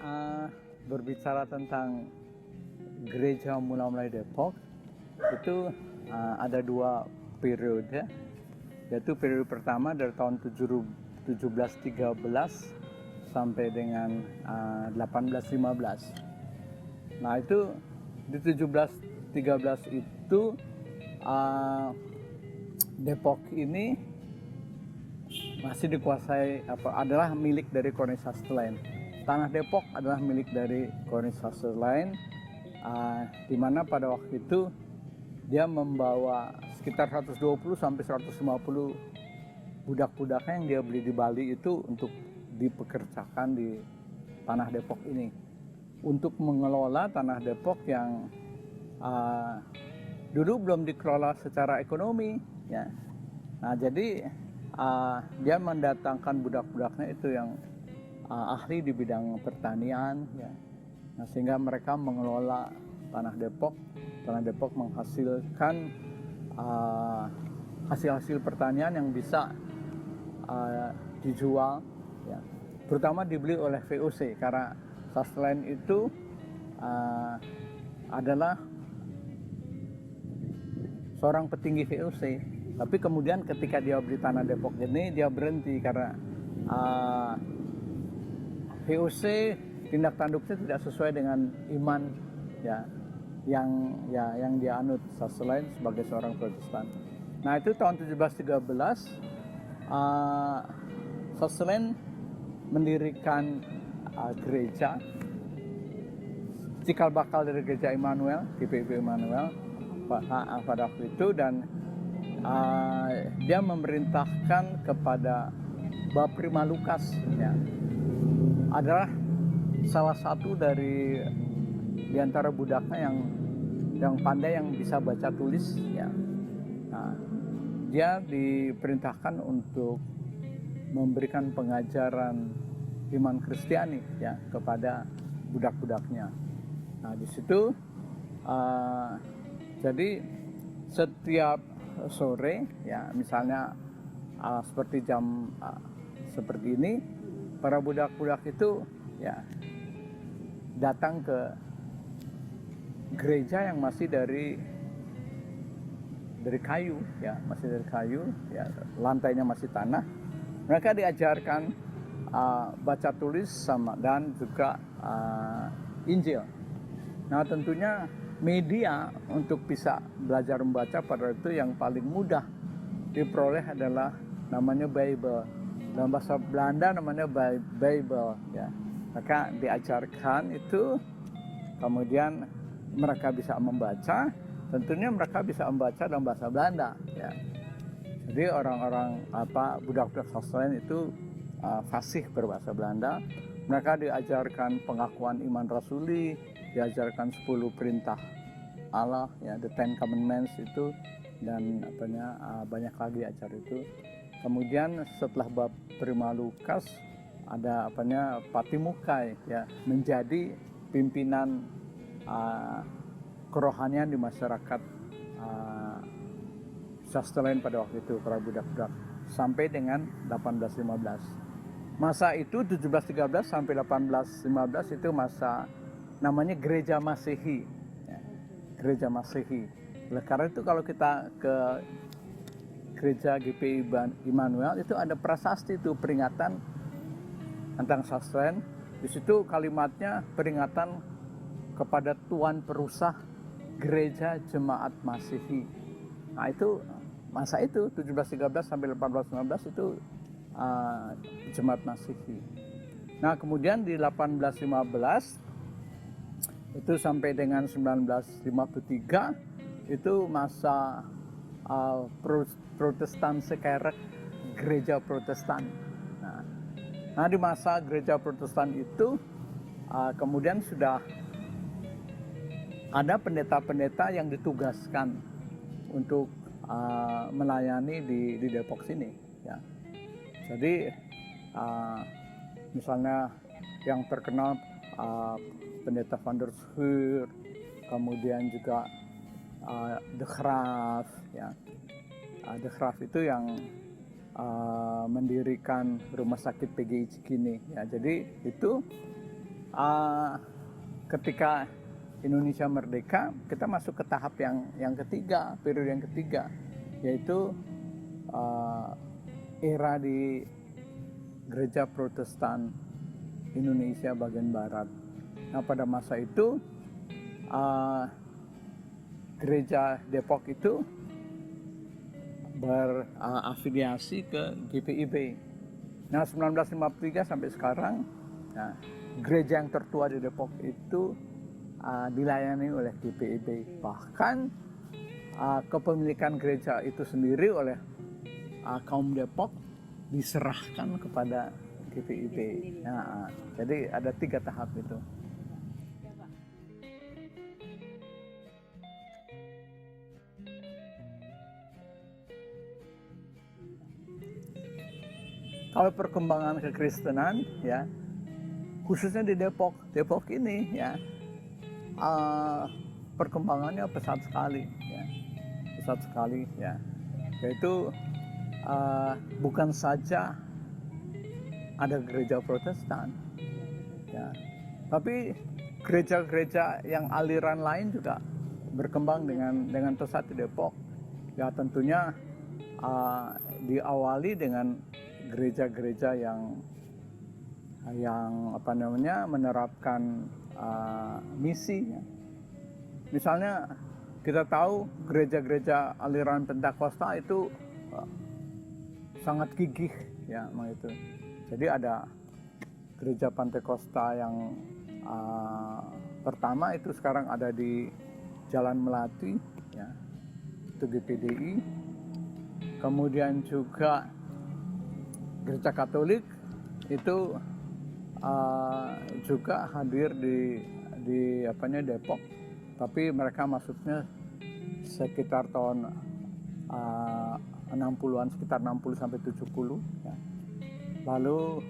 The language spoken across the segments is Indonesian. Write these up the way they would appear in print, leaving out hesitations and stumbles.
uh, berbicara tentang gereja mulai Depok, itu ada dua periode, yaitu periode pertama dari tahun 1713 sampai dengan 1815. Nah itu di 1713 itu Depok ini masih dikuasai adalah milik dari Koloni Sutherland. Tanah Depok adalah milik dari Koloni Sutherland, di mana pada waktu itu dia membawa sekitar 120 sampai 150 budak-budaknya yang dia beli di Bali itu untuk dipekerjakan di tanah Depok ini untuk mengelola tanah Depok yang dulu belum dikelola secara ekonomi, ya. Nah jadi dia mendatangkan budak-budaknya itu yang ahli di bidang pertanian, ya. Nah, sehingga mereka mengelola tanah Depok. Tanah Depok menghasilkan hasil-hasil pertanian yang bisa dijual, ya. Terutama dibeli oleh VOC karena Sutherland itu adalah seorang petinggi VOC. Tapi kemudian ketika dia beli tanah Depok ini, dia berhenti karena VOC tindak tanduknya tidak sesuai dengan iman, ya, yang dia anut Sutherland sebagai seorang Protestan. Nah itu tahun 1713 Sutherland mendirikan gereja cikal bakal dari gereja Immanuel, GPIB Immanuel pada waktu itu, dan dia memerintahkan kepada Baprima Lukas, ya, adalah salah satu dari antara budaknya yang pandai, yang bisa baca tulis, ya. Nah, dia diperintahkan untuk memberikan pengajaran iman Kristiani, ya, kepada budak-budaknya. Nah di situ jadi setiap sore, ya, misalnya seperti jam seperti ini, para budak-budak itu, ya, datang ke gereja yang masih dari kayu, ya, masih dari kayu, ya, lantainya masih tanah. Mereka diajarkan baca tulis dan juga Injil. Nah tentunya media untuk bisa belajar membaca pada itu yang paling mudah diperoleh adalah namanya Bible. Dalam bahasa Belanda namanya Bible, ya. Maka diajarkan itu, kemudian mereka bisa membaca. Tentunya mereka bisa membaca dalam bahasa Belanda, ya. Jadi orang-orang budak-budak Sutherland itu fasih berbahasa Belanda. Mereka diajarkan pengakuan iman rasuli, diajarkan 10 perintah Allah, ya, the Ten Commandments itu, dan banyak lagi ajar itu. Kemudian setelah Baprima Lukas ada Patimukai, ya, menjadi pimpinan kerohanian di masyarakat Sutherland pada waktu itu, para budak-budak, sampai dengan 1815. Masa itu 1713 sampai 1815 itu masa namanya gereja Masehi, ya, gereja Masehi. Oleh karena itu kalau kita ke gereja GPI Immanuel itu ada prasasti, itu peringatan tentang Sutherland. Di situ kalimatnya peringatan kepada Tuan Perusah Gereja Jemaat Masehi. Nah itu masa itu 1713 sampai 1815 itu Jemaat Masehi. Nah kemudian di 1815 itu sampai dengan 1953 itu masa Protestan sekerek gereja Protestan. Nah di masa gereja Protestan itu kemudian sudah ada pendeta-pendeta yang ditugaskan untuk melayani di Depok sini, ya. Jadi misalnya yang terkenal pendeta Van der Schuur, kemudian juga De Graaf, ya. De Graaf itu yang mendirikan rumah sakit PGI Cikini, ya. Jadi itu ketika Indonesia merdeka, kita masuk ke tahap yang ketiga, periode yang ketiga, yaitu era di Gereja Protestan Indonesia bagian Barat. Nah, pada masa itu Gereja Depok itu berafiliasi ke GPIB. Nah, 1953 sampai sekarang, nah, gereja yang tertua di Depok itu dilayani oleh GPIB. Bahkan kepemilikan gereja itu sendiri oleh kaum Depok diserahkan kepada GPIB. Nah, jadi ada 3 tahap itu. Kalau perkembangan kekristenan, ya, khususnya di Depok ini, ya, perkembangannya pesat sekali, ya. Yaitu bukan saja ada gereja Protestan, ya, tapi gereja-gereja yang aliran lain juga berkembang dengan pesat di Depok. Ya, tentunya diawali dengan gereja-gereja yang menerapkan misi. Ya. Misalnya kita tahu gereja-gereja aliran Pentakosta itu sangat gigih, ya, itu. Jadi ada gereja Pentakosta yang pertama itu sekarang ada di Jalan Melati, ya, itu GPDI. Kemudian juga Gereja Katolik itu juga hadir di Depok, tapi mereka masuknya sekitar tahun 60-an, sekitar 60 sampai 70, ya. Lalu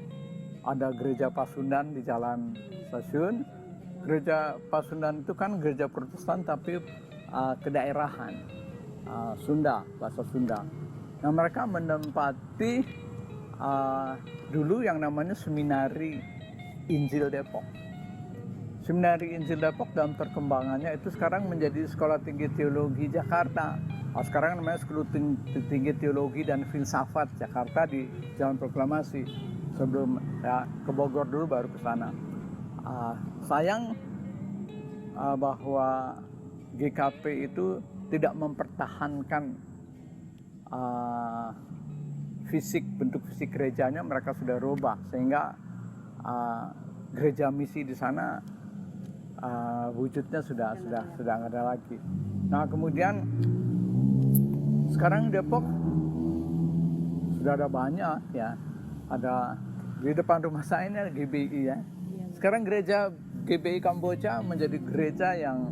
ada Gereja Pasundan di Jalan Stasiun. Gereja Pasundan itu kan gereja Protestan tapi kedaerahan, Sunda, bahasa Sunda. Nah, mereka menempati dulu yang namanya Seminari Injil Depok. Seminari Injil Depok dalam perkembangannya itu sekarang menjadi Sekolah Tinggi Teologi Jakarta. Sekarang namanya Sekolah Tinggi Teologi dan Filsafat Jakarta di Jalan Proklamasi. Sebelum, ya, ke Bogor dulu baru ke sana. Sayang bahwa GKP itu tidak mempertahankan bentuk fisik gerejanya. Mereka sudah rubah sehingga gereja misi di sana wujudnya sudah nggak ada lagi. Nah, kemudian sekarang Depok sudah ada banyak, ya, ada di depan rumah saya ini ada GBI, ya. Sekarang gereja GBI Kamboja menjadi gereja yang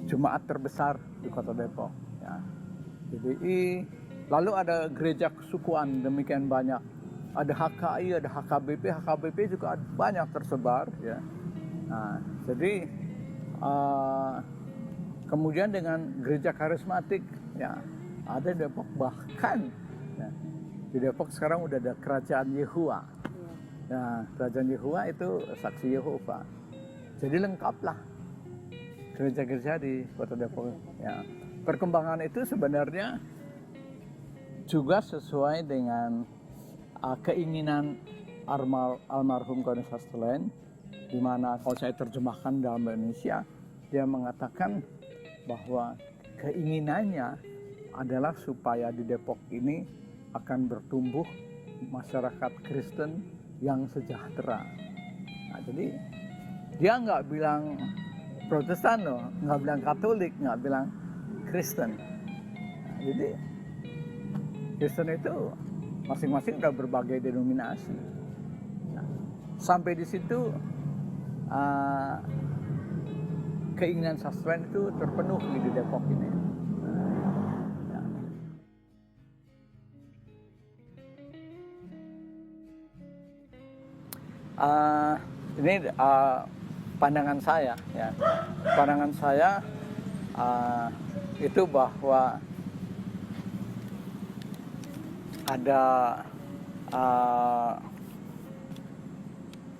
jemaat terbesar di Kota Depok, ya. GBI. Lalu ada gereja kesukuan demikian banyak. Ada HKI, ada HKBP juga banyak tersebar, ya. Nah, jadi kemudian dengan gereja karismatik, ya, ada di Depok. Bahkan, ya, di Depok sekarang udah ada Kerajaan Yehuwa. Nah, Kerajaan Yehuwa itu saksi Yehova. Jadi lengkaplah gereja-gereja di Kota Depok, ya. Perkembangan itu sebenarnya juga sesuai dengan keinginan almarhum Cornelius Sastelen, di mana kalau saya terjemahkan dalam bahasa Indonesia, dia mengatakan bahwa keinginannya adalah supaya di Depok ini akan bertumbuh masyarakat Kristen yang sejahtera. Nah, jadi dia nggak bilang Protestan loh, nggak bilang Katolik, nggak bilang Kristen. Nah, jadi Kristen itu masing-masing udah berbagai denominasi. Nah, sampai di situ keinginan Sastren itu terpenuhi di Depok ini. Ini pandangan saya, ya. Pandangan saya itu bahwa ada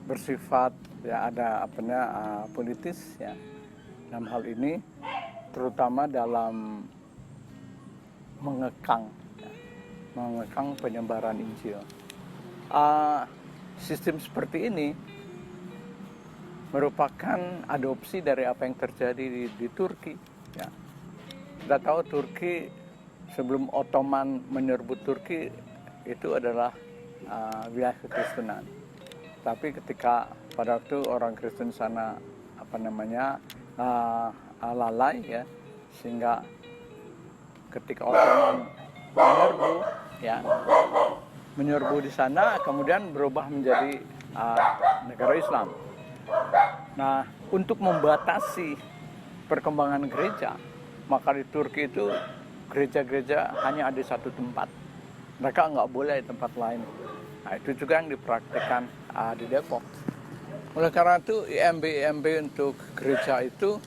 bersifat ya ada politis ya dalam hal ini, terutama dalam mengekang penyebaran Injil. Sistem seperti ini merupakan adopsi dari apa yang terjadi di Turki. Ya. Kita tahu Turki sebelum Ottoman menyerbu Turki itu adalah wilayah kekristenan. Tapi ketika pada waktu orang Kristen sana lalai ya, sehingga ketika Ottoman menyerbu di sana, kemudian berubah menjadi negara Islam. Nah, untuk membatasi perkembangan gereja, maka di Turki itu gereja-gereja hanya ada satu tempat. Mereka nggak boleh di tempat lain. Nah, itu juga yang dipraktikkan di Depok. Oleh karena itu, IMB untuk gereja itu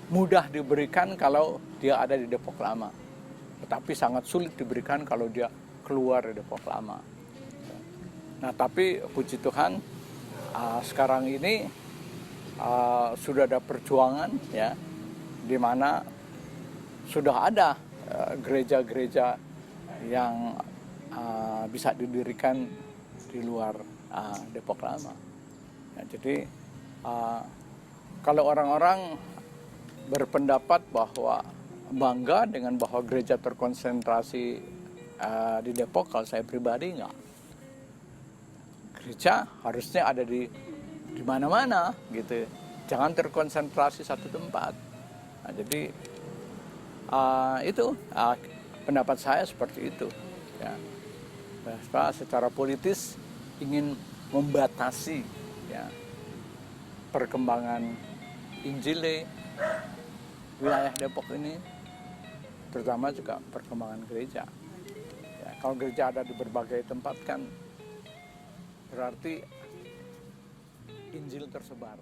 mudah diberikan kalau dia ada di Depok Lama. Tetapi sangat sulit diberikan kalau dia keluar dari Depok Lama. Nah, tapi puji Tuhan, sekarang ini sudah ada perjuangan ya, di mana sudah ada gereja-gereja yang bisa didirikan di luar Depok Lama. Ya, jadi kalau orang-orang berpendapat bahwa bangga dengan bahwa gereja terkonsentrasi di Depok, kalau saya pribadi enggak. Gereja harusnya ada di mana-mana gitu, jangan terkonsentrasi satu tempat. Nah, jadi itu pendapat saya seperti itu ya. Secara politis ingin membatasi ya perkembangan Injil wilayah Depok ini, terutama juga perkembangan gereja ya. Kalau gereja ada di berbagai tempat kan berarti Injil tersebar.